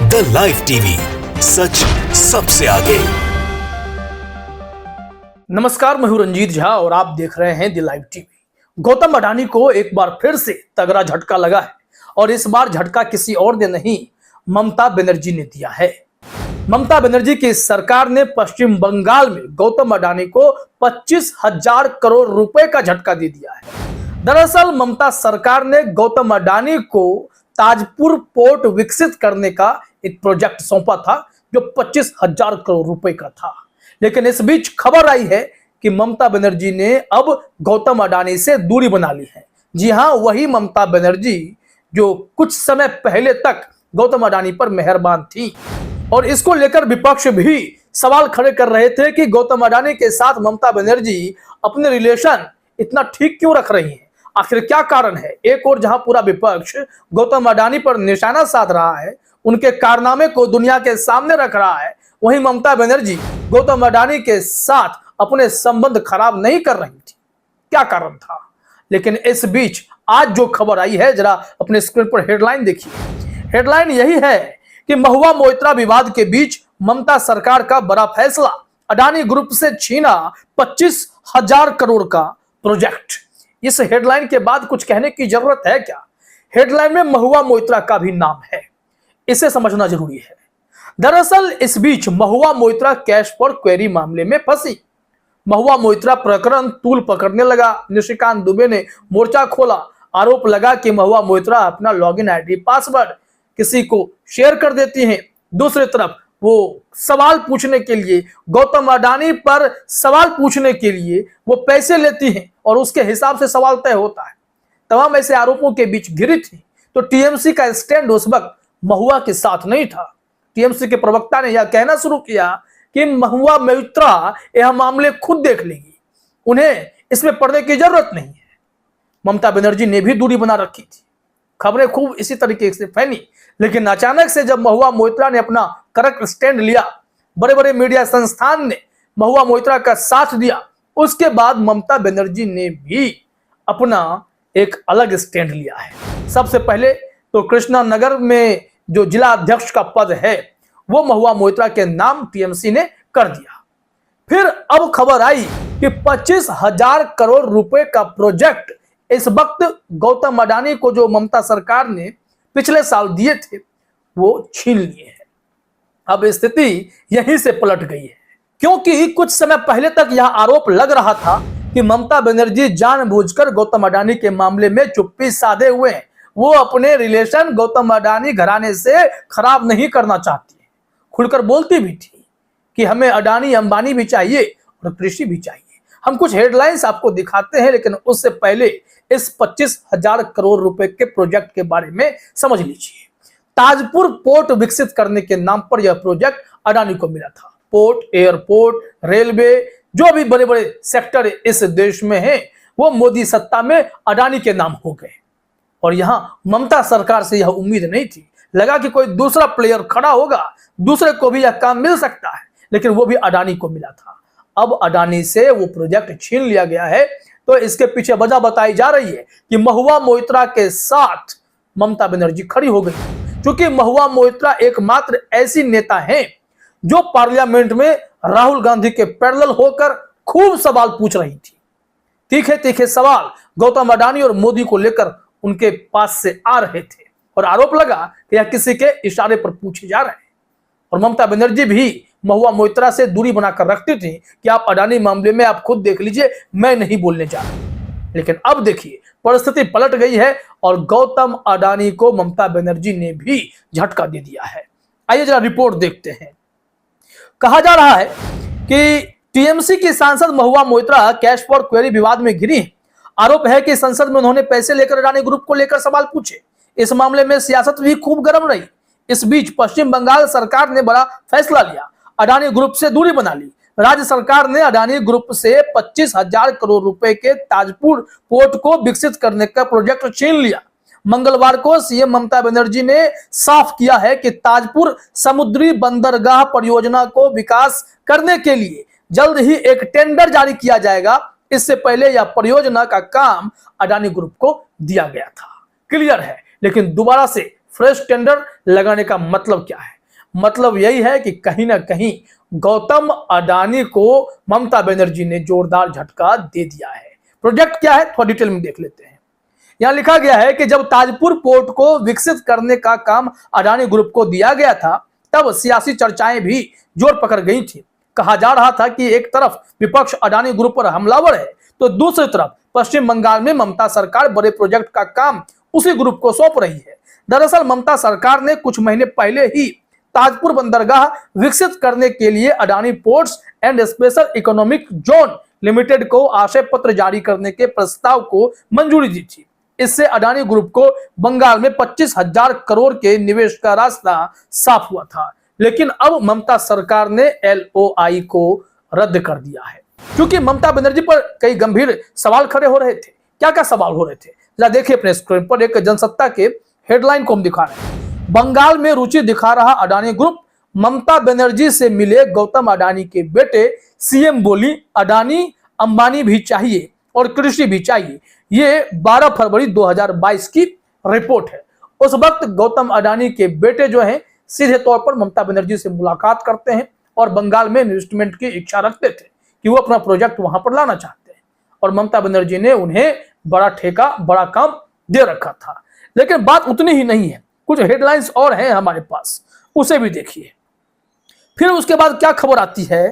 The live TV, सच सबसे आगे। नमस्कार, मैं हूं रंजीत झा और आप देख रहे हैं the live TV. Gautam Adani को एक बार फिर से तगड़ा झटका लगा है और इस बार झटका किसी और ने नहीं, ममता बनर्जी ने दिया है। ममता बनर्जी की सरकार ने पश्चिम बंगाल में गौतम अडानी को 25,000 करोड़ रुपए का झटका दे दिया है। दरअसल ममता सरकार ने गौतम अडानी को ताजपुर पोर्ट विकसित करने का एक प्रोजेक्ट सौंपा था जो 25,000 करोड़ रुपए का था। लेकिन इस बीच खबर आई है कि ममता बनर्जी ने अब गौतम अडानी से दूरी बना ली है। जी हां, वही ममता बनर्जी जो कुछ समय पहले तक गौतम अडानी पर मेहरबान थी और इसको लेकर विपक्ष भी सवाल खड़े कर रहे थे कि गौतम अडानी के साथ ममता बनर्जी अपने रिलेशन इतना ठीक क्यों रख रही हैं, आखिर क्या कारण है। एक और जहां पूरा विपक्ष गौतम अडानी पर निशाना साध रहा है, उनके कारनामे को दुनिया के सामने रख रहा है, वहीं ममता बनर्जी गौतम अडानी के साथ अपने संबंध खराब नहीं कर रही थी। क्या कारण था? लेकिन इस बीच आज जो खबर आई है, जरा अपने स्क्रीन पर हेडलाइन देखिए। हेडलाइन यही है कि महुआ मोइत्रा विवाद के बीच ममता सरकार का बड़ा फैसला, अडानी ग्रुप से छीना 25,000 करोड़ का प्रोजेक्ट। इस हेडलाइन के बाद कुछ कहने की जरूरत है क्या? हेडलाइन में महुआ मोइत्रा का भी नाम है, इसे समझना जरूरी है। दरअसल इस बीच Mahua Moitra cash for query मामले में फंसी। महुआ मोइत्रा प्रकरण तूल पकड़ने लगा। निशिकांत दुबे ने मोर्चा खोला। आरोप लगा कि महुआ मोइत्रा अपना लॉगिन आईडी पासवर्ड किसी को शेयर कर देती हैं। दूसरी तरफ वो सवाल पूछने के लिए, गौतम अडानी पर सवाल पूछने के लिए वो पैसे लेती हैं और उसके हिसाब से सवाल तय होता है। तमाम ऐसे आरोपों के बीच घिरी थी तो टीएमसी का स्टैंड उस वक्त महुआ के साथ नहीं था। टीएमसी के प्रवक्ता ने यह कहना शुरू किया कि महुआ मोइत्रा यह मामले खुद देख लेगी, उन्हें इसमें पड़ने की जरूरत नहीं है। ममता बनर्जी ने भी दूरी बना रखी थी। खबरें खूब इसी तरीके से फैली, लेकिन अचानक से जब महुआ मोइत्रा ने अपना करेक्ट स्टैंड लिया, बड़े बड़े मीडिया संस्थान ने महुआ मोइत्रा का साथ दिया, उसके बाद ममता बनर्जी ने भी अपना एक अलग स्टैंड लिया है। सबसे पहले तो कृष्णानगर में जो जिला अध्यक्ष का पद है वो महुआ मोइत्रा के नाम टीएमसी ने कर दिया। फिर अब खबर आई कि 25,000 करोड़ रुपए का प्रोजेक्ट इस वक्त गौतम अडानी को जो ममता सरकार ने पिछले साल दिए थे वो छीन लिए हैं। अब स्थिति यहीं से पलट गई है, क्योंकि कुछ समय पहले तक यह आरोप लग रहा था कि ममता बनर्जी जानबूझकर गौतम अडानी के मामले में चुप्पी साधे हुए हैं। वो अपने रिलेशन गौतम अडानी घराने से खराब नहीं करना चाहती है। खुलकर बोलती भी थी कि हमें अडानी अंबानी भी चाहिए और कृषि भी चाहिए। हम कुछ हेडलाइंस आपको दिखाते हैं, लेकिन उससे पहले इस 25,000 करोड़ रुपए के प्रोजेक्ट के बारे में समझ लीजिए। ताजपुर पोर्ट विकसित करने के नाम पर यह प्रोजेक्ट अडानी को मिला था। पोर्ट, एयरपोर्ट, रेलवे, जो भी बड़े बड़े सेक्टर इस देश में हैं, वो मोदी सत्ता में अडानी के नाम हो गए। और यहां ममता सरकार से यह उम्मीद नहीं थी। लगा कि कोई दूसरा प्लेयर खड़ा होगा, दूसरे को भी यह काम मिल सकता है, लेकिन वो भी अडानी को मिला था। अब अडानी से वो प्रोजेक्ट छीन लिया गया है, तो इसके पीछे वजह बताई जा रही है कि महुआ मोइत्रा के साथ ममता बनर्जी खड़ी हो गई, क्योंकि महुआ मोइत्रा एकमात्र ऐसी नेता हैं जो पार्लियामेंट में राहुल गांधी के पैरेलल होकर खूब सवाल पूछ रही थी। तीखे तीखे सवाल गौतम अडानी और मोदी को लेकर उनके पास से आ रहे थे और आरोप लगा कि यह किसी के इशारे पर पूछे जा रहे हैं। और ममता बनर्जी भी महुआ मोइत्रा से दूरी बनाकर रखती थी कि आप अडानी मामले में आप खुद देख लीजिए, मैं नहीं बोलने जा रहा। लेकिन अब देखिए परिस्थिति पलट गई है और गौतम अडानी को ममता बनर्जी ने भी झटका दे दिया है। आइए जरा रिपोर्ट देखते हैं। कहा जा रहा है कि टीएमसी की सांसद Mahua Moitra cash for query विवाद में घिरी है। आरोप है कि संसद में उन्होंने पैसे लेकर अडानी ग्रुप को लेकर सवाल पूछे। इस मामले में सियासत भी खूब गर्म रही। इस बीच पश्चिम बंगाल सरकार ने बड़ा फैसला लिया, अडानी ग्रुप से दूरी बना ली। राज्य सरकार ने अडानी ग्रुप से 25,000 करोड़ रुपए के ताजपुर पोर्ट को विकसित करने का प्रोजेक्ट छीन लिया। मंगलवार को सीएम ममता बनर्जी ने साफ किया है कि ताजपुर समुद्री बंदरगाह परियोजना को विकास करने के लिए जल्द ही एक टेंडर जारी किया जाएगा। इससे पहले यह परियोजना का काम अडानी ग्रुप को दिया गया था। क्लियर है, लेकिन दोबारा से फ्रेश टेंडर लगाने का मतलब क्या है? मतलब यही है कि कहीं ना कहीं गौतम अडानी को ममता बनर्जी ने जोरदार झटका दे दिया है। प्रोजेक्ट क्या है थोड़ा डिटेल में देख लेते हैं। यहां लिखा गया है कि जब ताजपुर पोर्ट को विकसित करने का काम अडानी ग्रुप को दिया गया था तब सियासी चर्चाएं भी जोर पकड़ गई थी। कहा जा रहा था कि एक तरफ विपक्ष अडानी ग्रुप पर हमलावर है तो दूसरी तरफ पश्चिम बंगाल में ममता सरकार बड़े प्रोजेक्ट का काम उसी ग्रुप को सौंप रही है। दरअसल ममता सरकार ने कुछ महीने पहले ही ताजपुर बंदरगाह विकसित करने के लिए Adani ports and special economic zone limited को आशय पत्र जारी करने के प्रस्ताव को मंजूरी दी थी। इससे अडानी ग्रुप को बंगाल में 25,000 करोड़ के निवेश का रास्ता साफ हुआ था। लेकिन अब ममता सरकार ने LOI को रद्द कर दिया है क्योंकि ममता बनर्जी पर कई गंभीर सवाल खड़े हो रहे थे। क्या क्या सवाल हो रहे थे जरा देखिए अपने स्क्रीन पर। एक जनसत्ता के हेडलाइन को हम दिखा रहे हैं। बंगाल में रुचि दिखा रहा अडानी ग्रुप, ममता बनर्जी से मिले गौतम अडानी के बेटे। सीएम बोली अडानी अंबानी भी चाहिए और कृषि भी चाहिए। ये 12 फरवरी 2022 की रिपोर्ट है। उस वक्त गौतम अडानी के बेटे जो हैं सीधे तौर पर ममता बनर्जी से मुलाकात करते हैं और बंगाल में इन्वेस्टमेंट की इच्छा रखते थे कि वो अपना प्रोजेक्ट वहां पर लाना चाहते हैं और ममता बनर्जी ने उन्हें बड़ा ठेका बड़ा काम दे रखा था। लेकिन बात उतनी ही नहीं है, कुछ हेडलाइंस और हैं हमारे पास, उसे भी देखिए। फिर उसके बाद क्या खबर आती है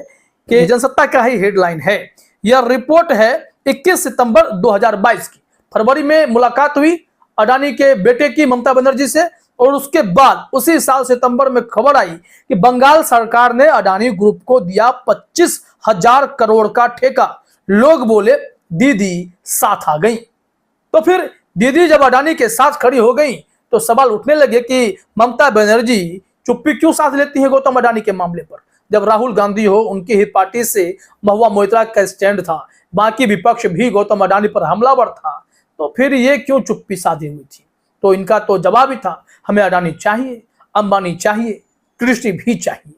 कि जनसत्ता का ही हेडलाइन है। यह रिपोर्ट है 21 सितंबर 2022 की। फरवरी में मुलाकात हुई अडानी के बेटे की ममता बनर्जी से और उसके बाद उसी साल सितंबर में खबर आई कि बंगाल सरकार ने अडानी ग्रुप को दिया 25,000 करोड़ का ठेका। लोग बोले दीदी साथ आ गई। तो फिर दीदी जब अडानी के साथ खड़ी हो गई तो सवाल उठने लगे कि ममता बनर्जी चुप्पी क्यों साध लेती है गौतम अडानी के मामले पर। जब राहुल गांधी हो उनकी ही पार्टी से महुआ मोइत्रा का स्टैंड था, बाकी विपक्ष भी गौतम अडानी पर हमलावर था, तो फिर ये क्यों चुप्पी साधी हुई थी। तो इनका तो जवाब ही था हमें अडानी चाहिए, अंबानी चाहिए, कृषि भी चाहिए।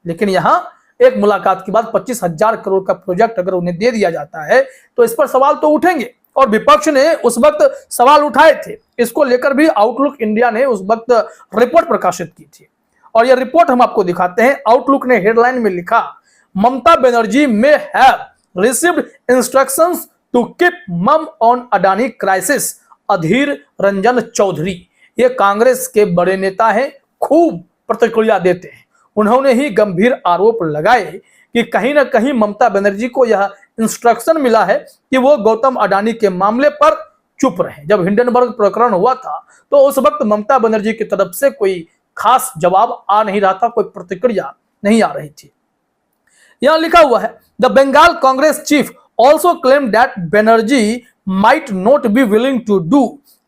लेकिन यहाँ एक मुलाकात के बाद 25,000 करोड़ का प्रोजेक्ट अगर उन्हें दे दिया जाता है तो इस पर सवाल तो उठेंगे और विपक्ष ने उस वक्त सवाल उठाए थे। इसको लेकर भी आउटलुक इंडिया ने उस वक्त रिपोर्ट प्रकाशित की थी और यह रिपोर्ट हम आपको दिखाते हैं। आउटलुक ने हेडलाइन में लिखा Mamata Banerjee may have received instructions to keep mum on Adani crisis. Adhir Ranjan Chowdhury ये कांग्रेस के बड़े नेता हैं, खूब प्रतिक्रिया देते हैं। उन्होंने ही गंभीर आरोप लगाए कि कहीं ना कहीं ममता बनर्जी को यह इंस्ट्रक्शन मिला है कि वो गौतम अडानी के मामले पर चुप रहे। जब हिंडनबर्ग प्रकरण हुआ था तो उस वक्त ममता बनर्जी की तरफ से कोई खास जवाब आ नहीं रहा था, कोई प्रतिक्रिया नहीं आ रही थी। यहां लिखा हुआ है the Bengal Congress chief also claim that Banerjee might not be willing to do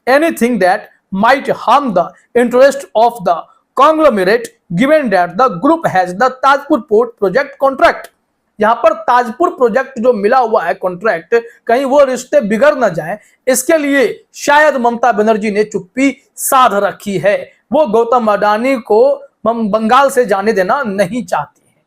anything that might harm the interest of the conglomerate given that the group has the Tajpur port project contract. यहां पर ताजपुर प्रोजेक्ट जो मिला हुआ है कॉन्ट्रैक्ट, कहीं वो रिश्ते बिगड़ न जाएं, इसके लिए शायद ममता बनर्जी ने चुप्पी साध रखी है। वो गौतम अडानी को बंगाल से जाने देना नहीं चाहती है।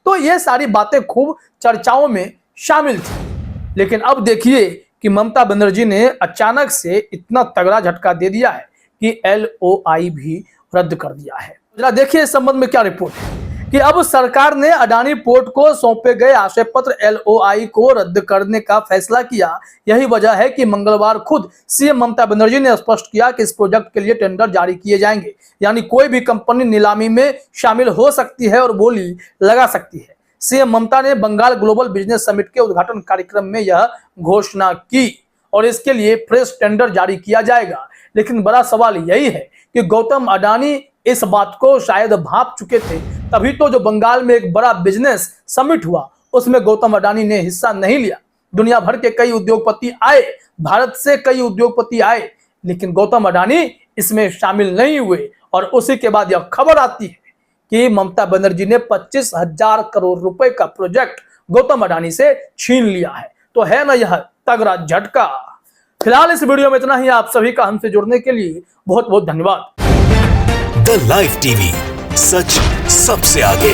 तो ये सारी बातें खूब चर्चाओं में शामिल थी। लेकिन अब देखिए कि ममता बनर्जी ने अचानक से इतना तगड़ा झटका दे दिया है कि LOI भी रद्द कर दिया है। जरा देखिए इस संबंध में क्या रिपोर्ट है कि अब सरकार ने अडानी पोर्ट को सौंपे गए आशय पत्र LOI को रद्द करने का फैसला किया। यही वजह है कि मंगलवार खुद सीएम ममता बनर्जी ने स्पष्ट किया कि इस प्रोजेक्ट के लिए टेंडर जारी किए जाएंगे, यानी कोई भी कंपनी नीलामी में शामिल हो सकती है और बोली लगा सकती है। सीएम ममता ने बंगाल ग्लोबल बिजनेस समिट के उद्घाटन कार्यक्रम में यह घोषणा की और इसके लिए फ्रेश टेंडर जारी किया जाएगा। लेकिन बड़ा सवाल यही है कि गौतम अडानी इस बात को शायद भांप चुके थे, तभी तो जो बंगाल में एक बड़ा बिजनेस समिट हुआ उसमें गौतम अडानी ने हिस्सा नहीं लिया। दुनिया भर के कई उद्योगपति आए, भारत से कई उद्योगपति आए, लेकिन गौतम अडानी इसमें शामिल नहीं हुए। और उसी के बाद यह खबर आती है कि ममता बनर्जी ने 25,000 करोड़ रुपए का प्रोजेक्ट गौतम अडानी से छीन लिया है। तो है ना यह तगड़ा झटका। फिलहाल इस वीडियो में इतना ही। आप सभी का हमसे जुड़ने के लिए बहुत बहुत धन्यवाद। द लाइव टीवी, सच सबसे आगे।